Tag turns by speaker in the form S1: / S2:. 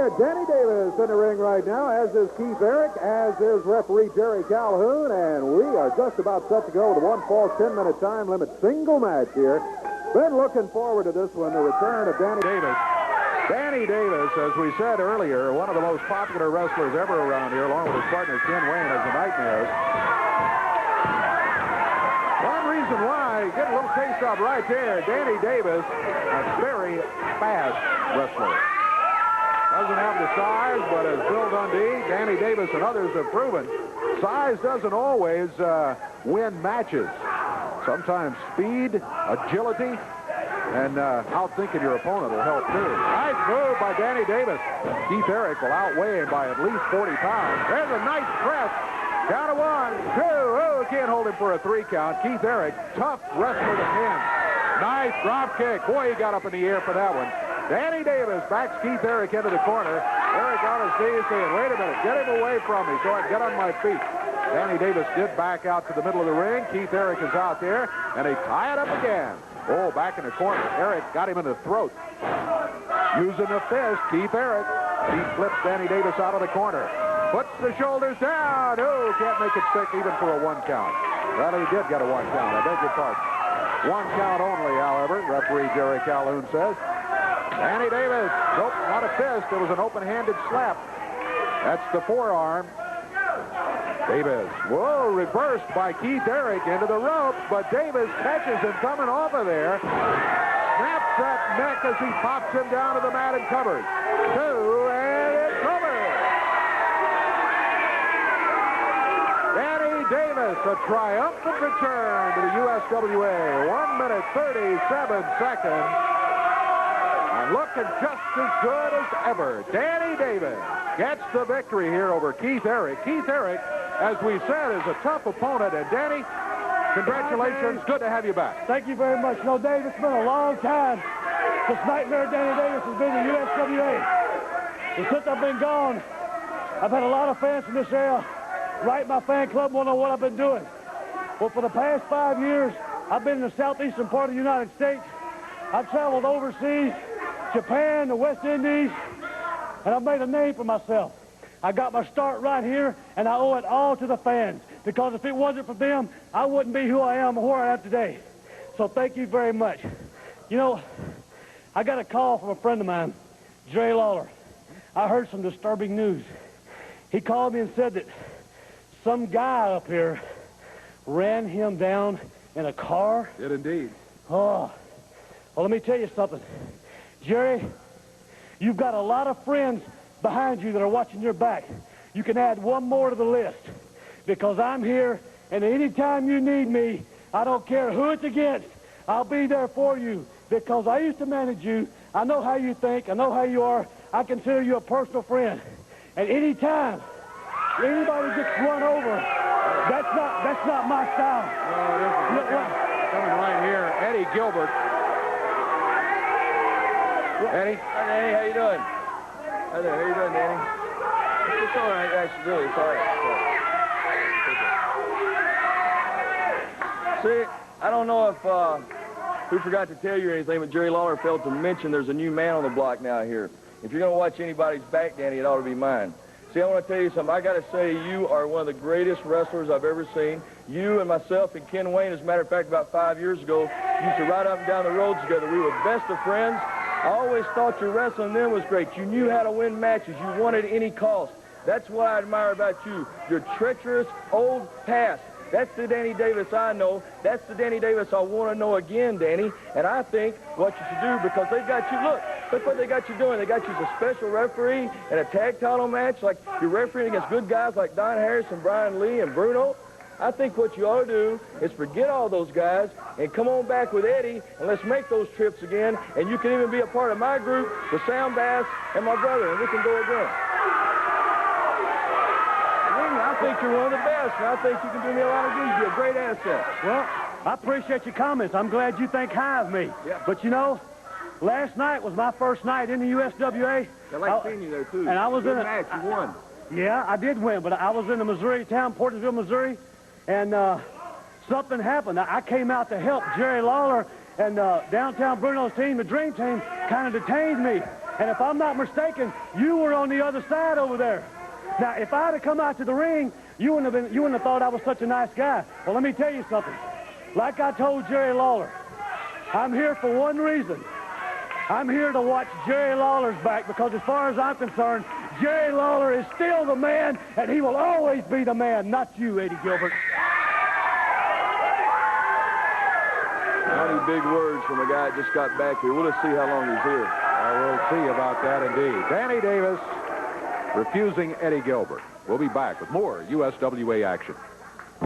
S1: here. Danny Davis in the ring right now, as is Keith Eric, as is referee Jerry Calhoun, and we are just about set to go with a 1-fall, 10-minute time limit single match here. Been looking forward to this one, the return of Danny Davis. Danny Davis, as we said earlier, one of the most popular wrestlers ever around here, along with his partner Ken Wayne as the Nightmares. One reason why, get a little taste of right there, Danny Davis, a very fast wrestler. Doesn't have the size, but as Bill Dundee, Danny Davis, and others have proven, size doesn't always win matches. Sometimes speed, agility, and outthinking your opponent will help too. Nice move by Danny Davis. Keith Eric will outweigh him by at least 40 pounds. There's a nice press. Count of 1, 2. Oh, can't hold him for a 3 count. Keith Eric, tough wrestler to pin. Nice drop kick. Boy, he got up in the air for that one. Danny Davis backs Keith Eric into the corner. Eric on his knees saying, wait a minute, get him away from me so I can get on my feet. Danny Davis did back out to the middle of the ring. Keith Eric is out there, and they tie it up again. Oh, back in the corner. Eric got him in the throat. Using the fist, Keith Eric. He flips Danny Davis out of the corner. Puts the shoulders down. Oh, can't make it stick even for a 1 count. Well, he did get a 1 count. I beg your pardon. 1 count only, however, referee Jerry Calhoun says. Danny Davis. Nope, not a fist. It was an open-handed slap. That's the forearm. Davis, whoa, reversed by Keith Eric into the ropes, but Davis catches him coming off of there. Snaps that neck as he pops him down to the mat and covers. 2, and it's over. Danny Davis, a triumphant return to the USWA. 1 minute, 37 seconds. And looking just as good as ever. Danny Davis gets the victory here over Keith Eric. Keith Eric, as we said, is a tough opponent. And Danny, congratulations. Good to have you back.
S2: Thank you very much. No, Dave, it's been a long time since Nightmare Danny Davis has been in the USWA. And since I've been gone, I've had a lot of fans from this area write my fan club, want to know what I've been doing. Well, for the past 5 years, I've been in the southeastern part of the United States. I've traveled overseas, Japan, the West Indies, and I've made a name for myself. I got my start right here, and I owe it all to the fans, because if it wasn't for them, I wouldn't be who I am or where I am today. So thank you very much. You know, I got a call from a friend of mine, Jerry Lawler. I heard some disturbing news. He called me and said that some guy up here ran him down in a car.
S1: Did indeed.
S2: Oh, well, let me tell you something. Jerry, you've got a lot of friends behind you that are watching your back. You can add one more to the list, because I'm here, and anytime you need me, I don't care who it's against, I'll be there for you, because I used to manage you. I know how you think. I know how you are. I consider you a personal friend. And anytime anybody gets run over, that's not my style.
S1: No, it isn't. Look, coming right here, Eddie Gilbert. Eddie?
S3: Hi, Danny. How you doing? Hi there. How you doing, Danny? It's all right, actually. Really, it's all right. See, I don't know if who forgot to tell you or anything, but Jerry Lawler failed to mention there's a new man on the block now here. If you're going to watch anybody's back, Danny, it ought to be mine. See, I want to tell you something. I got to say, you are one of the greatest wrestlers I've ever seen. You and myself and Ken Wayne, as a matter of fact, about 5 years ago, used to ride up and down the road together. We were best of friends. I always thought your wrestling then was great. You knew how to win matches. You won at any cost. That's what I admire about you. Your treacherous old past. That's the Danny Davis I know. That's the Danny Davis I want to know again, Danny. And I think what you should do, because they got you, look what they got you doing. They got you as a special referee in a tag title match, like you're refereeing against good guys like Don Harris and Brian Lee and Bruno. I think what you ought to do is forget all those guys and come on back with Eddie, and let's make those trips again. And you can even be a part of my group with Sam Bass and my brother, and we can go again. I think you're one of the best, and I think you can do me a lot of good. You'd be a great asset.
S2: Well, I appreciate your comments. I'm glad you think high of me.
S3: Yeah.
S2: But, you know, last night was my first night in the USWA.
S3: I like seeing you there, too.
S2: And I was
S3: good
S2: in a
S3: match. You won.
S2: Yeah, I did win, but I was in the Missouri town, Portersville, Missouri, and something happened. I came out to help Jerry Lawler, and downtown Bruno's team, the Dream Team, kind of detained me. And if I'm not mistaken, you were on the other side over there. Now, if I'd have come out to the ring, you wouldn't have thought I was such a nice guy. Well, let me tell you something. Like I told Jerry Lawler, I'm here for one reason. I'm here to watch Jerry Lawler's back, because as far as I'm concerned, Jerry Lawler is still the man, and he will always be the man, not you, Eddie Gilbert.
S3: Mighty big words from a guy that just got back here. We'll just see how long he's here.
S1: We'll see about that indeed. Danny Davis refusing Eddie Gilbert. We'll be back with more USWA action.